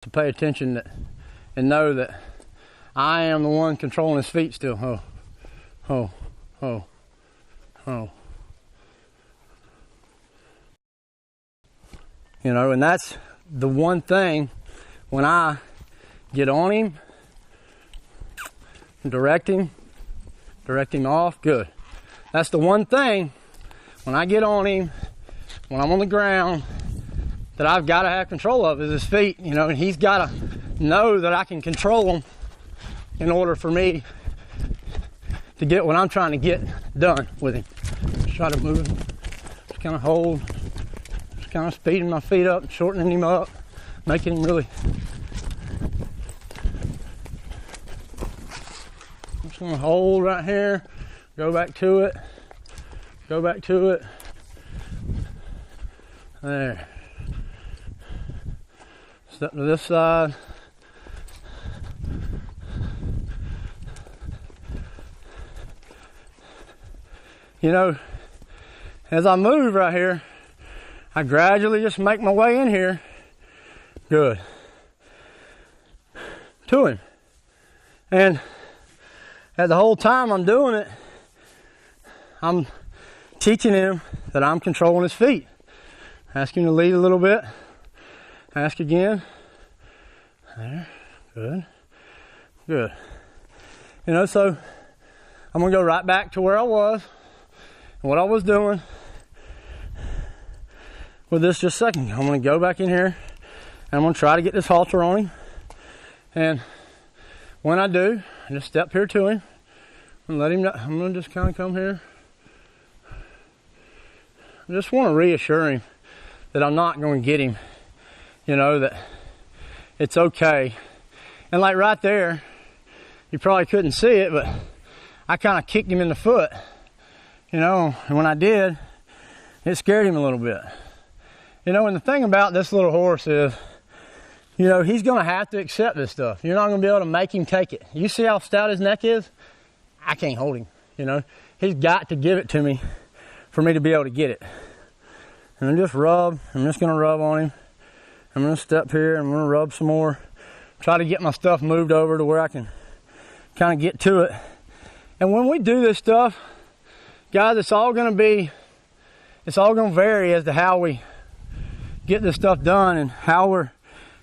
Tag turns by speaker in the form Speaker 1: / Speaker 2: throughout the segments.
Speaker 1: to pay attention and know that I am the one controlling his feet still. Oh, oh, oh, oh. You know, and that's the one thing when I get on him, direct him off, good. That's the one thing when I get on him, when I'm on the ground, that I've got to have control of is his feet, you know, and he's got to know that I can control them in order for me to get what I'm trying to get done with him. Just try to move him, just kind of hold, just kind of speeding my feet up, shortening him up, making him really. I'm just going to hold right here, go back to it, go back to it. There. Step to this side. You know, as I move right here, I gradually just make my way in here. Good. To him. And at the whole time I'm doing it, I'm teaching him that I'm controlling his feet. Ask him to lead a little bit. Ask again. There. Good. Good. You know, so I'm going to go right back to where I was and what I was doing with this just a second. I'm going to go back in here and I'm going to try to get this halter on him. And when I do, I just step here to him and let him know. I'm going to just kind of come here. I just want to reassure him that I'm not going to get him. You know, that it's okay. And like right there, you probably couldn't see it, but I kind of kicked him in the foot. You know, and when I did, it scared him a little bit. You know, and the thing about this little horse is, you know, he's going to have to accept this stuff. You're not going to be able to make him take it. You see how stout his neck is? I can't hold him, you know. He's got to give it to me for me to be able to get it. And I'm just going to rub on him. I'm going to step here, I'm going to rub some more. Try to get my stuff moved over to where I can kind of get to it. And when we do this stuff, guys, it's all going to vary as to how we get this stuff done and how we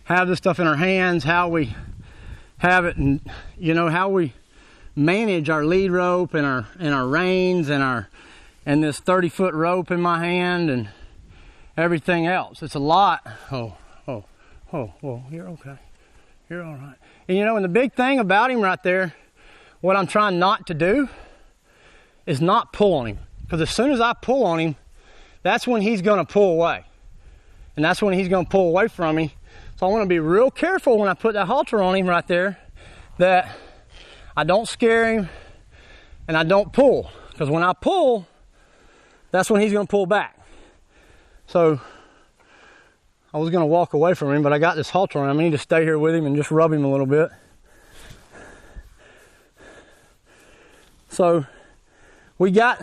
Speaker 1: have this stuff in our hands, how we have it, and you know, how we manage our lead rope and our reins and this 30-foot rope in my hand and everything else. It's a lot. Oh, you're okay. You're all right. And you know, and the big thing about him right there, what I'm trying not to do is not pull on him. Because as soon as I pull on him, that's when he's going to pull away. And that's when he's going to pull away from me. So I want to be real careful when I put that halter on him right there, that I don't scare him and I don't pull. Because when I pull, that's when he's going to pull back. So I was going to walk away from him, but I got this halter on him. I need to stay here with him and just rub him a little bit. So we got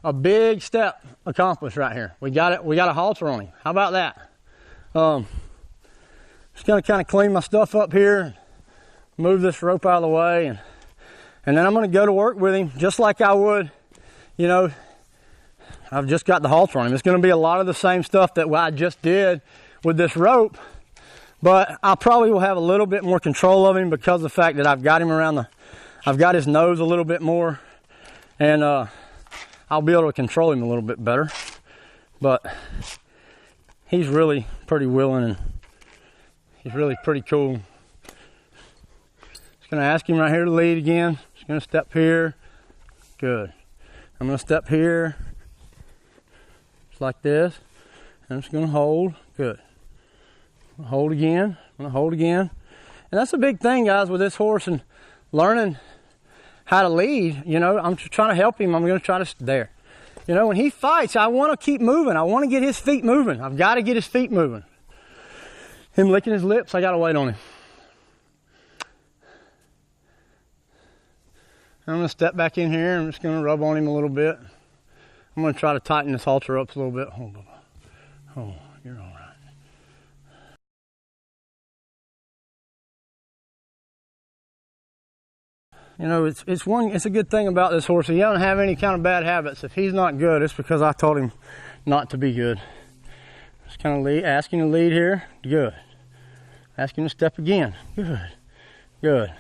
Speaker 1: a big step accomplished right here. We got it. We got a halter on him. How about that? Just going to kind of clean my stuff up here, move this rope out of the way, and then I'm going to go to work with him just like I would, you know. I've just got the halter on him. It's going to be a lot of the same stuff that I just did with this rope, but I probably will have a little bit more control of him because of the fact that I've got him around I've got his nose a little bit more, and I'll be able to control him a little bit better. But he's really pretty willing and he's really pretty cool. Just going to ask him right here to lead again. Just going to step here. Good. I'm going to step here. Like this. I'm just going to hold. Good. Hold again. I'm going to hold again. And that's a big thing, guys, with this horse and learning how to lead. You know, I'm just trying to help him. I'm going to try to there. You know, when he fights, I want to keep moving. I want to get his feet moving. I've got to get his feet moving. Him licking his lips, I got to wait on him. I'm going to step back in here. I'm just going to rub on him a little bit. I'm going to try to tighten this halter up a little bit. Oh, you're all right. You know, it's a good thing about this horse. He doesn't have any kind of bad habits. If he's not good, it's because I told him not to be good. Just kind of lead, ask him to lead here. Good. Ask him to step again. Good. Good.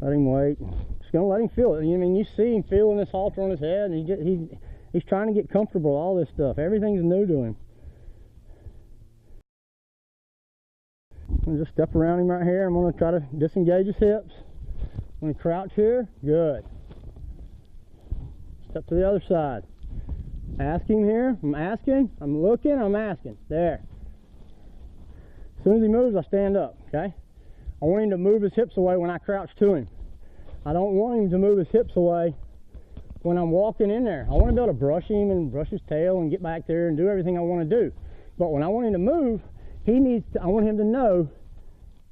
Speaker 1: Let him wait. Just gonna let him feel it. I mean, you see him feeling this halter on his head, and he's trying to get comfortable. All this stuff. Everything's new to him. I'm gonna just step around him right here. I'm gonna try to disengage his hips. I'm gonna crouch here. Good. Step to the other side. Ask him here. I'm asking. I'm looking. I'm asking. There. As soon as he moves, I stand up. Okay. I want him to move his hips away when I crouch to him. I don't want him to move his hips away when I'm walking in there. I want to be able to brush him and brush his tail and get back there and do everything I want to do. But when I want him to move, I want him to know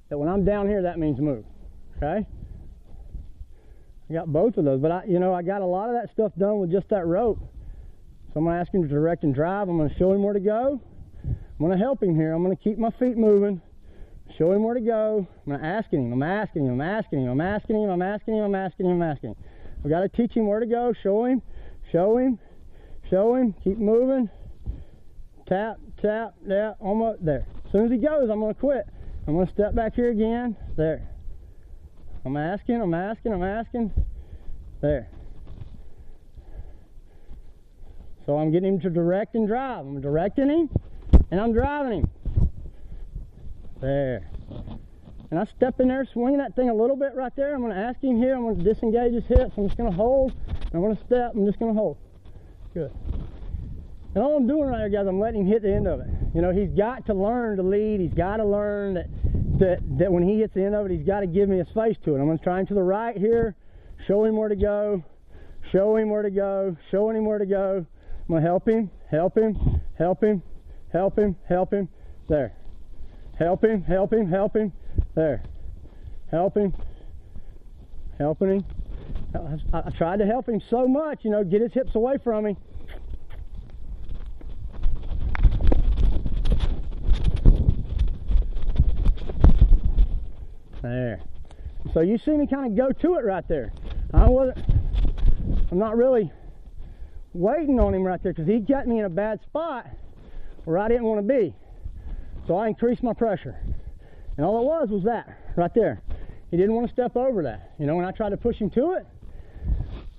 Speaker 1: that when I'm down here, that means move. Okay? I got both of those, but I got a lot of that stuff done with just that rope. So I'm going to ask him to direct and drive. I'm going to show him where to go. I'm going to help him here. I'm going to keep my feet moving. Show him where to go. I'm going to ask him. I'm asking him. I'm asking him. I'm asking him. I'm asking him. I'm asking him. I'm asking him. I've got to teach him where to go. Show him. Show him. Show him. Keep moving. Tap, tap, tap. Almost there. As soon as he goes, I'm going to quit. I'm going to step back here again. There. I'm asking. I'm asking. I'm asking. There. So I'm getting him to direct and drive. I'm directing him and I'm driving him. There. And I step in there, swing that thing a little bit right there. I'm going to ask him here. I'm going to disengage his hips. I'm just going to hold. I'm going to step. I'm just going to hold. Good. And all I'm doing right here, guys, I'm letting him hit the end of it. You know, he's got to learn to lead. He's got to learn that when he hits the end of it, he's got to give me a space to it. I'm going to try him to the right here. Show him where to go. Show him where to go. Showing him where to go. I'm going to help him, help him, help him, help him, help him. There. Help him, help him, help him. There. Help him. Helping him. I tried to help him so much, you know, get his hips away from me. There. So you see me kind of go to it right there. I'm not really waiting on him right there because he got me in a bad spot where I didn't want to be. So I increased my pressure. And all it was that right there. He didn't want to step over that. You know, when I tried to push him to it,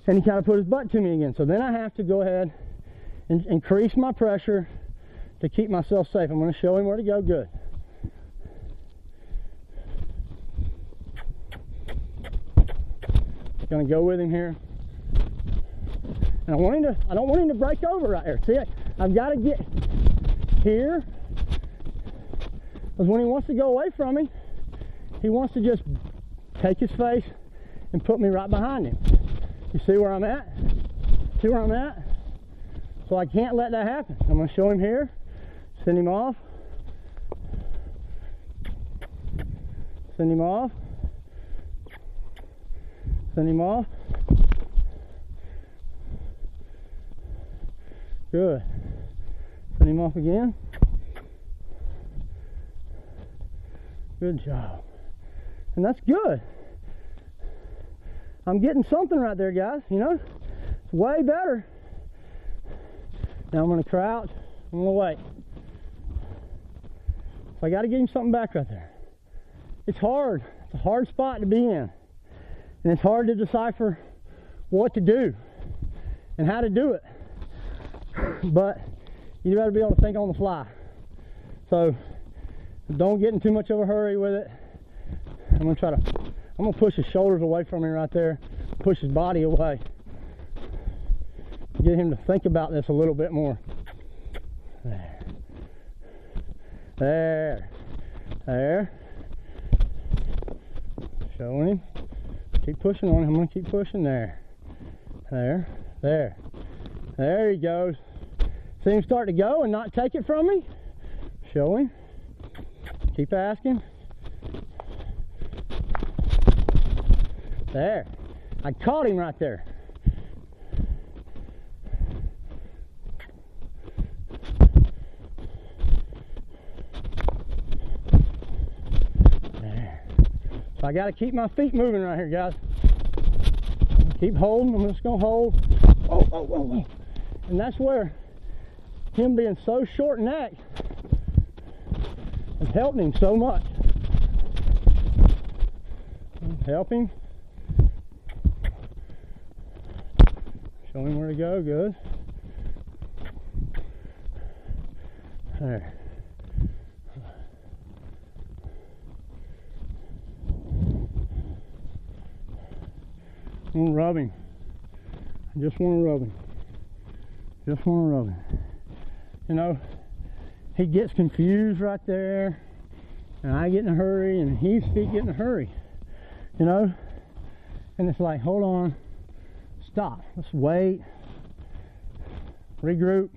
Speaker 1: and he kind of put his butt to me again. So then I have to go ahead and increase my pressure to keep myself safe. I'm going to show him where to go. Good. Going to go with him here. And I don't want him to break over right there. See, I've got to get here. Because when he wants to go away from me, he wants to just take his face and put me right behind him. You see where I'm at? See where I'm at? So I can't let that happen. I'm going to show him here. Send him off. Send him off. Send him off. Good. Send him off again. Good job. And that's good. I'm getting something right there, guys. You know, it's way better. Now I'm going to crouch. I'm going to wait. So I got to give him something back right there. It's hard. It's a hard spot to be in. And it's hard to decipher what to do and how to do it. But you better be able to think on the fly. So don't get in too much of a hurry with it. I'm gonna push his shoulders away from me right there, push his body away. Get him to think about this a little bit more. There. There. There. Showing him. Keep pushing on him. I'm gonna keep pushing there. There. There. There he goes. See him start to go and not take it from me? Show him. Keep asking. There. I caught him right there. There. I got to keep my feet moving right here, guys. Keep holding. I'm just going to hold. Oh. And that's where him being so short necked has helped him so much. Help him. Show him where to go. Good. There. I want to rub him. I just want to rub him. Just want to rub him. You know, he gets confused right there, and I get in a hurry, and his feet get in a hurry. You know, and it's like, hold on, stop. Let's wait, regroup.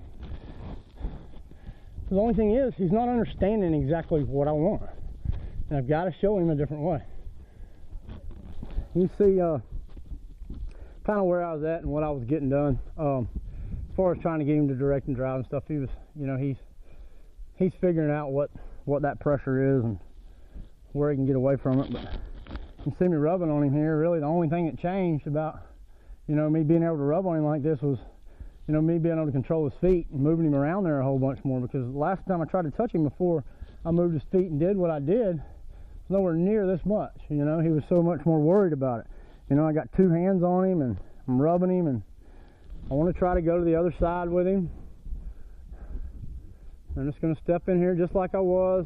Speaker 1: The only thing is, he's not understanding exactly what I want, and I've got to show him a different way. You see, kind of where I was at and what I was getting done. As far as trying to get him to direct and drive and stuff, he was, you know, he's figuring out what that pressure is and where he can get away from it. But you see me rubbing on him here. Really, the only thing that changed about, you know, me being able to rub on him like this was, you know, me being able to control his feet and moving him around there a whole bunch more. Because the last time I tried to touch him before I moved his feet and did what I did, nowhere near this much. You know, he was so much more worried about it. You know, I got two hands on him and I'm rubbing him, and I want to try to go to the other side with him. I'm just going to step in here just like I was,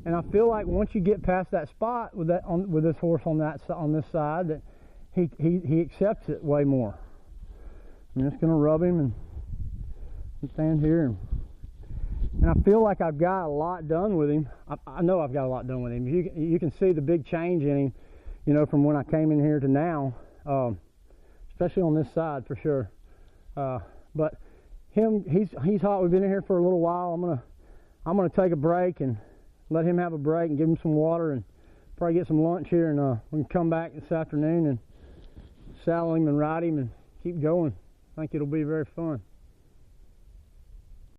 Speaker 1: and I feel like once you get past that spot with this horse on this side, that he accepts it way more. I'm just going to rub him and stand here, and I feel like I've got a lot done with him. I know I've got a lot done with him. You can see the big change in him, you know, from when I came in here to now, especially on this side for sure. But he's hot. We've been in here for a little while. I'm gonna take a break and let him have a break and give him some water and probably get some lunch here, and we can come back this afternoon and saddle him and ride him and keep going. I think it'll be very fun.